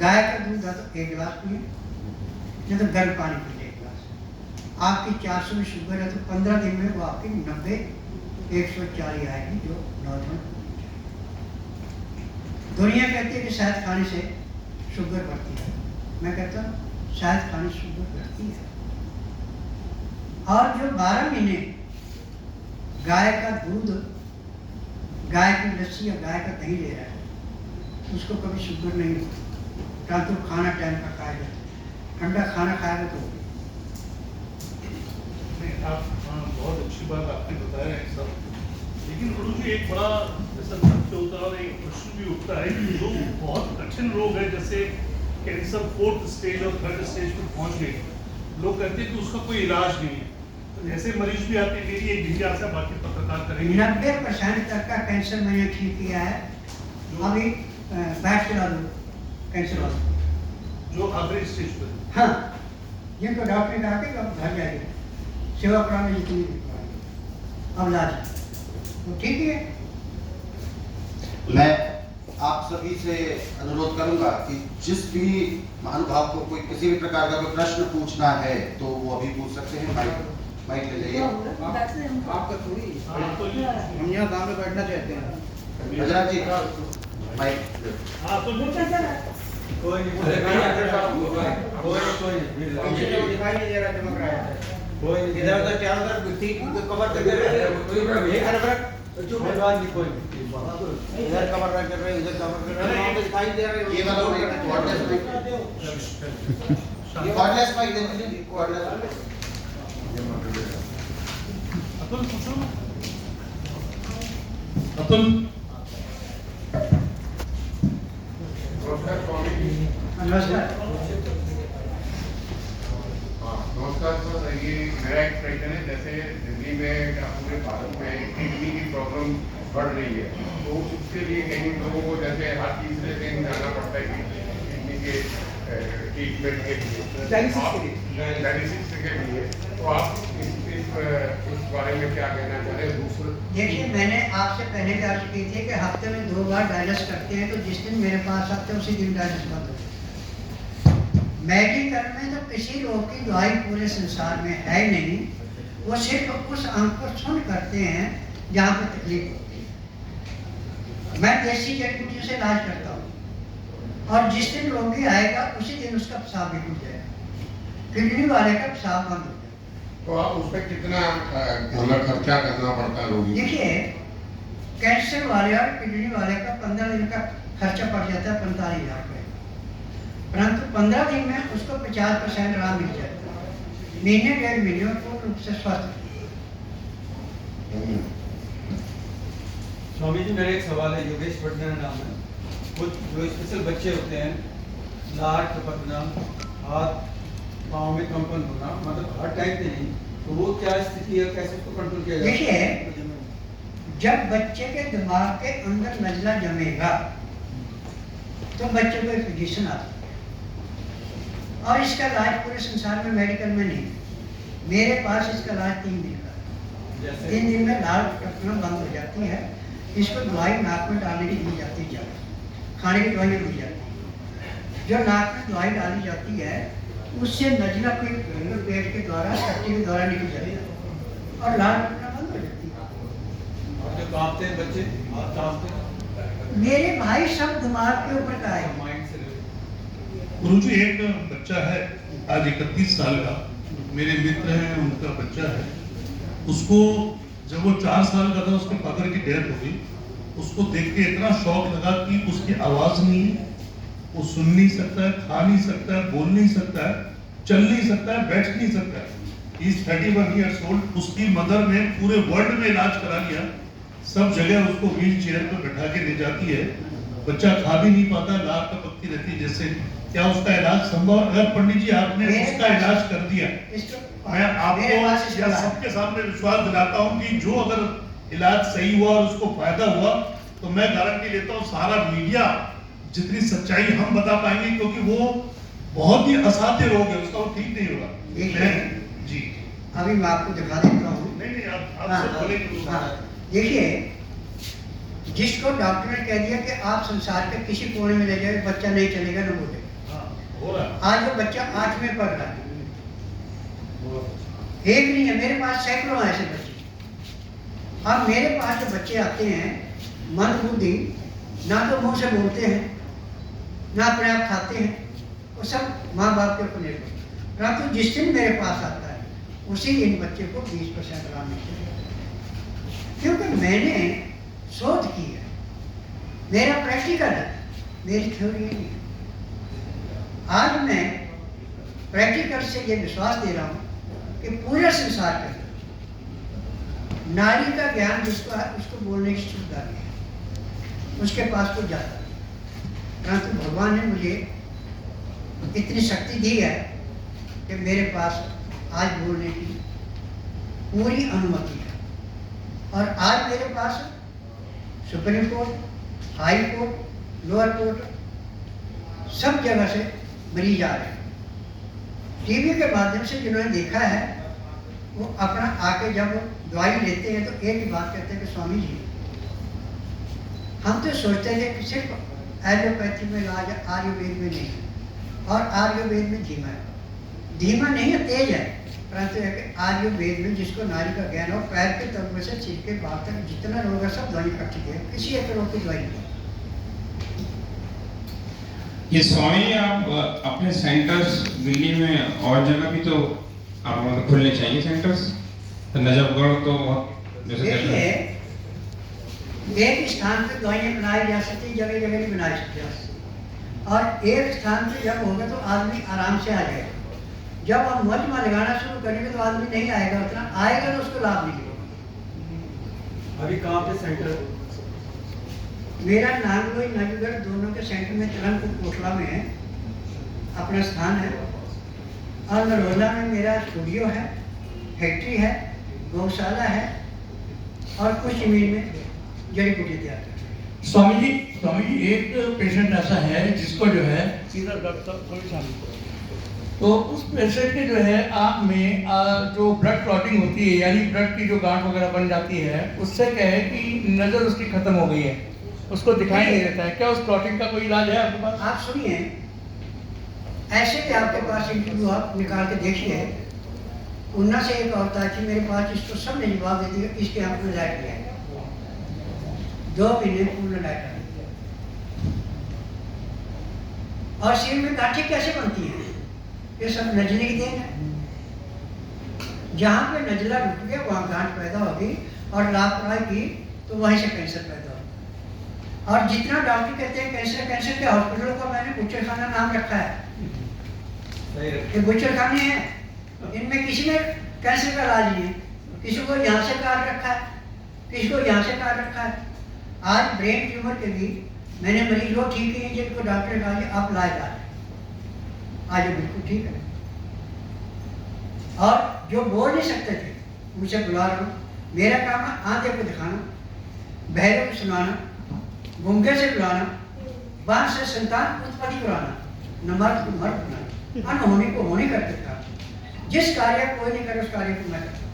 गाय का दूध है तो 1 गिलास पिए, नहीं तो गर्म पानी पी लें 1 गिलास। आपकी 400 में शुगर है तो 15 दिन में वो आपकी 90 140 आएगी, जो नॉर्मल। दुनिया कहती है कि शहद खाने से शुगर बढ़ती है, मैं कहता हूँ शहद खाने से शुगर बढ़ती है। और जो 12 महीने गाय का दूध, गाय की लस्सी या गाय का दही ले रहा है, उसको कभी शुगर नहीं होती, परंतु खाना टाइम का खाएगा, ठंडा खाना खाएगा तो आप बहुत अच्छी बात आपने बताया है सब। लेकिन गुरु जी एक बड़ा जैसा सत्य होता है और एक प्रश्न भी उठता है कि जो बहुत कठिन रोग है, जैसे कैंसर 4th स्टेज और 3rd स्टेज पर पहुंच गए, लोग कहते हैं कि उसका कोई इलाज नहीं है। तो ऐसे मरीज भी आते हैं। मेरी एक जिज्ञासा, बाकी पत्रकार करेंगे। 90% तक का कैंसर मैंने ठीक किया है। अभी बैठ चला दो कैंसर वाला जो आखिरी स्टेज पर, हाँ, जिनको डॉक्टर ने कहा कि अब घर जाइए, सेवा कराने जितनी अब इलाज वो ठीक ही है। मैं आप सभी से अनुरोध करूंगा कि जिस भी महानुभाव को कोई किसी भी प्रकार का कोई प्रश्न पूछना है तो वो अभी पूछ सकते हैं। माइक ले जाइए। आपका थोड़ी, हम यहाँ गाँव में बैठना चाहते हैं। गुजरात जी माइक। हाँ तो कोई दिखाई नहीं दे रहा, चमक रहा है। इधर उधर चारों तरफ कवर करके इधर कवर कर रहे, इधर कवर कर रहे, वहाँ पे दिखाई दे रहा है। ये वाला कॉर्डलेस माइक दे दीजिए, कॉर्डलेस। अतुल पूछो। अतुल नमस्कार। नमस्कार सर, ये मेरा एक प्रश्न है। जैसे दिल्ली में या पूरे भारत में किडनी की प्रॉब्लम बढ़ रही है, तो उसके लिए कई लोगों को जैसे हर तीसरे दिन जाना पड़ता है किडनी के ट्रीटमेंट के लिए, डायलिसिस के लिए। तो आप इस बारे में क्या कहना चाहते हैं? दूसरा, देखिए, मैंने आपसे पहले भी अर्ज की थी कि हफ्ते में 2 बार डायलिसिस करते हैं, तो जिस दिन मेरे पास आते हैं उसी दिन डायलिसिस बंद हो जाता है। मेडिकल में तो किसी रोग की दवाई पूरे संसार में है नहीं, वो सिर्फ उस अंग को सुन करते हैं जहाँ पर तकलीफ होती है। मैं देसी जड़ी बूटियों से इलाज करता हूँ और जिस दिन रोगी आएगा उसी दिन उसका पेशाब भी टूट जाएगा, किडनी वाले का पेशाब बंद हो जाएगा। तो आप उस पर कितना मतलब खर्चा करना पड़ता है रोगी? देखिए, कैंसर वाले और किडनी वाले का 15 दिन का खर्चा पड़ जाता है 45,000 रुपये, परंतु 15 दिन में उसको 50% आराम मिल जाता है, महीने 1.5 महीने में पूर्ण रूप से स्वस्थ। स्वामी जी, मेरा एक सवाल है। योगेश पटना नाम है। कुछ जो स्पेशल बच्चे होते हैं, लार टपकना, हाथ पाँव में कंपन होना, मतलब हर टाइम पे नहीं, तो वो क्या स्थिति है, कैसे उसको कंट्रोल किया जाए? देखिए, जब बच्चे के दिमाग के अंदर नजला जमेगा तो बच्चे को एक पोजीशन आती है और इसका इलाज पूरे संसार में मेडिकल में नहीं। मेरे पास इसका इलाज 3 दिन का है। जैसे 3 दिन में लाल टपकना बंद हो जाती है। इसको दवाई नाक में डालने की दी जाती है ज़्यादा, खाने की दवाई दी जाती है। जो नाक में दवाई डाली जाती है उससे नजला कोई पेट के द्वारा टट्टी के द्वारा निकल जाती है और लाल टपकना बंद हो जाती है। और जो कांपते हैं बच्चे, हाथ कांपते हैं, मेरे भाई सब दिमाग के ऊपर का है। माइंड से गुरुजी एक बच्चा है आज 31 साल का, मेरे मित्र हैं, उनका बच्चा है। उसको जब वो 4 साल का था उसके फादर की डेथ हो गई। उसको देख के इतना शौक लगा कि उसकी आवाज नहीं है, वो सुन नहीं सकता है, खा नहीं सकता है, बोल नहीं सकता है, चल नहीं सकता है, बैठ नहीं सकता है। Is 31 years old. उसकी मदर ने पूरे वर्ल्ड में इलाज करा लिया, सब जगह उसको व्हील चेयर पर बैठा के ले जाती है। बच्चा खा भी नहीं पाता, लार टपकती रहती है जैसे। क्या उसका इलाज संभव? अगर पंडित जी आपने उसका इलाज कर दिया, मैं आपको या सबके सामने विश्वास दिलाता हूं कि जो अगर इलाज सही हुआ और उसको फायदा हुआ तो मैं गारंटी लेता हूं सारा मीडिया जितनी सच्चाई हम बता पाएंगे, क्योंकि वो बहुत ही असाध्य रोग है, उसका वो ठीक नहीं होगा। जी अभी मैं आपको दिखा देता हूँ। नहीं आप सब बोलेंगे। देखिए, जिसको डॉक्टर ने कह दिया कि आप संसार के किसी कोने में ले जाए, बच्चा नहीं चलेगा न बोलेगा। हो रहा है। आज वो बच्चा 8 में पढ़ रहा है। एक नहीं है, मेरे पास सैकड़ों ऐसे बच्चे। अब मेरे पास जो बच्चे आते हैं मंदबुद्धि, ना तो मुंह से बोलते हैं, ना अपने आप खाते हैं, वो सब माँ बाप के ऊपर निर्भर। परंतु जिस दिन मेरे पास आता है उसी इन बच्चे को 20% आराम मिलता है, क्योंकि मैंने शोध की है, मेरा प्रैक्टिकल है, मेरी थ्योरी नहीं है। आज मैं प्रैक्टिकल से ये विश्वास दे रहा हूँ कि पूरे संसार के अंदर नारी का ज्ञान जिसको है उसको बोलने की सुविधा नहीं है, उसके पास तो जाता है। परंतु भगवान ने मुझे इतनी शक्ति दी है कि मेरे पास आज बोलने की पूरी अनुमति है। और आज मेरे पास supreme court, high court, lower court सब जगह से मरीज आ रहे हैं। टीवी के माध्यम से जिन्होंने देखा है वो अपना आके जब दवाई लेते हैं तो एक ही बात कहते हैं कि स्वामी जी, हम तो सोचते थे कि सिर्फ एलोपैथी में इलाज आयुर्वेद में नहीं है, और आयुर्वेद में धीमा है। धीमा नहीं है, तेज है। परंतु है कि आयुर्वेद में जिसको नारी का ज्ञान हो, पैर के तलवे से सिर के बाद तक जितना रोग है सब दवाई इकट्ठी है, किसी एक रोग की दवाई नहीं। ये स्वामी आप अपने सेंटर्स दिल्ली में और जगह भी तो आप मतलब खुलने चाहिए सेंटर्स, नजफगढ़ तो बहुत जैसे देखिए, एक स्थान पे दवाइयाँ बनाई जा सकती, जगह जगह नहीं बनाई जा सकती। और एक स्थान पे जब होगा तो आदमी आराम से आ जाएगा। जब हम मजमा लगाना शुरू करेंगे तो आदमी नहीं आएगा, उतना आएगा तो उसको लाभ नहीं होगा। अभी कहाँ पे सेंटर? मेरा नागलोई नजगढ़ दोनों के सेंटर में तरनपुर कोटला में है, अपना स्थान है। और नरोला में मेरा स्टूडियो है, फैक्ट्री है, गौशाला है, और कुछ जमीन में जड़ी बूटी तैयार करते हैं। स्वामी जी एक पेशेंट ऐसा है जिसको जो है सीधा डॉक्टर थोड़ी शामिल तो उस पेशेंट के जो है आँख में जो ब्लड क्लॉटिंग होती है, यानी ब्लड की जो गांठ वगैरह बन जाती है, उससे क्या है कि नज़र उसकी खत्म हो गई है, उसको दिखाई नहीं देता है। क्या उस क्लॉटिंग का कोई इलाज है आपके पास? आप सुनिए, ऐसे भी आपके पास इंटरव्यू आप निकाल के देखिए। उन्ना से एक औरत आई थी मेरे पास, इसको सब ने जवाब दे दिया, इसके आँख में लाइट नहीं आई। 2 महीने पूर्ण लाइट आई। और सिर में गांठें कैसे बनती हैं? ये सब नजले की देन है। जहाँ पे नजला रुक गया वहाँ गांठ पैदा होगी, और लापरवाही की तो वहीं से कैंसर पैदा होगा। और जितना डॉक्टर कहते हैं कैंसर कैंसर के हॉस्पिटलों का मैंने बुच्चर खाना नाम रखा है। ये बुच्चर खाने हैं, इनमें किसी में कैंसर का इलाज नहीं है। किसी को यहाँ से काट रखा है, किसी को यहाँ से काट रखा है। आज ब्रेन ट्यूमर के भी मैंने मरीज वो ठीक किए जिनको डॉक्टर ने कहा आप लाए ला, आज वो बिल्कुल ठीक है। और जो बोल नहीं सकते थे मुझे बुला रहा हूँ। मेरा काम है आंधे को दिखाना, बहरे को सुनाना, गूंगे से बुलाना, बांझ से संतान उत्पत्ति कराना, न मर्द को मर्द बनाना, अनहोनी को होनी करके दिखाना। जिस कार्य कोई नहीं करे उस कार्य को मैं करता हूँ।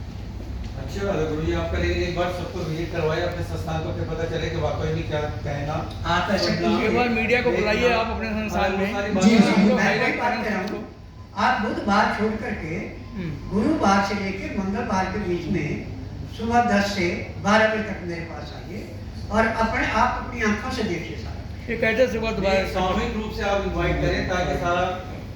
अच्छी बात है गुरु जी आपका, लेकिन एक बार सबको विजिट करवाए अपने संस्थान को, फिर पता चले कि वाकई में क्या कहना। आप ऐसे एक बार मीडिया को बुलाइए आप अपने संस्थान में। जी, हम लोग मैं highlight वही बात करें कर रहा उसको। हूँ। आप बुधवार छोड़ करके गुरुवार से लेकर मंगलवार के बीच में सुबह 10 से 12 बजे तक मेरे पास आइए और आप अपनी आंखों से देखिए सारा। ये कहते हैं सुबह दोबारा सामूहिक रूप से आप इनवाइट करें ताकि सारा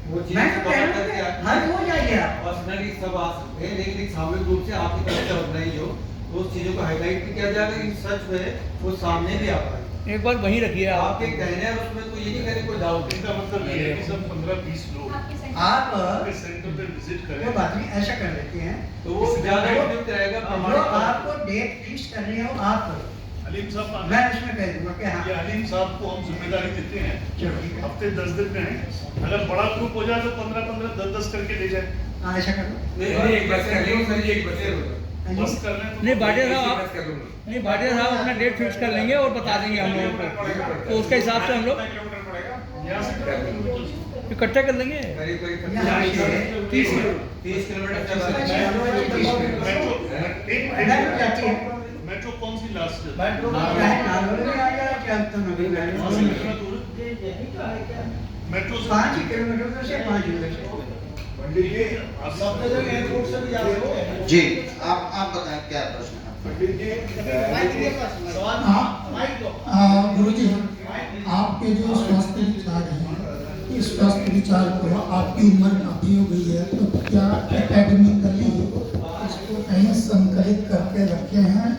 वो चीज़ मैं तो कह रहा हूँ कि हर रोज आइए आप। पर्सनली सब आ सकते हैं, लेकिन एक सामूहिक रूप से आपकी तरफ से ऑर्गेनाइज हो तो उस चीज़ों को हाईलाइट भी किया जाएगा कि सच में वो सामने भी आ पाए। एक बार वहीं रखिए आप। आपके कहने हैं उसमें तो ये नहीं कहने कोई डाउट इनका मतलब ये है कि सब 15-20 लोग आप आपके सेंटर पे विजिट कोई करें। बात नहीं, ऐसा कर लेते हैं। तो वो ज़्यादा उपयुक्त रहेगा जो प्रमाणित। आपको डेट फिक्स करनी हो आप करो, अलीम साहब, मैं उसमें कह दूंगा कि हाँ ये अलीम साहब को हम जिम्मेदारी देते हैं, चलो ठीक है। हफ्ते 10 दिन में है। अगर बड़ा ग्रुप हो जाए तो 15-15, 10-10 करके ले जाए। हाँ ऐसा कर लो। नहीं एक बस कर लेंगे सर, एक बस बस कर लें तो नहीं भाटिया साहब आप नहीं भाटिया साहब अपना डेट फिक्स कर लेंगे और बता देंगे हम लोगों को, तो उसके हिसाब से हम लोग यहाँ से कितना किलोमीटर? इकट्ठा कर लेंगे। करीब करीब यहाँ से 30 किलोमीटर मेट्रो मेट्रो जाती है। मेट्रो कौन सी लास्ट है? चाहे नागौर में आ जाए चाहे तो नगर में आ वहाँ से जाए। कितना दूर है? मेट्रो से 5 किलोमीटर से 5 किलोमीटर। जी आप बताएं क्या प्रश्न है आपका? गुरुजी, आपके जो स्वास्थ्य विचार हैं, इस स्वास्थ्य विचार को आपकी उम्र काफी हो गई है, तो क्या एकेडमिकली इसको कहीं संकलित करके रखे हैं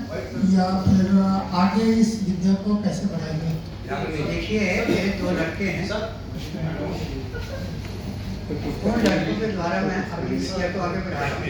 या फिर आगे इस विद्या को कैसे बढ़ाएंगे? देखिए मेरे 2 लड़के हैं, उन लड़कों के द्वारा मैं अपनी विद्या को आगे बढ़ा रहा हूँ।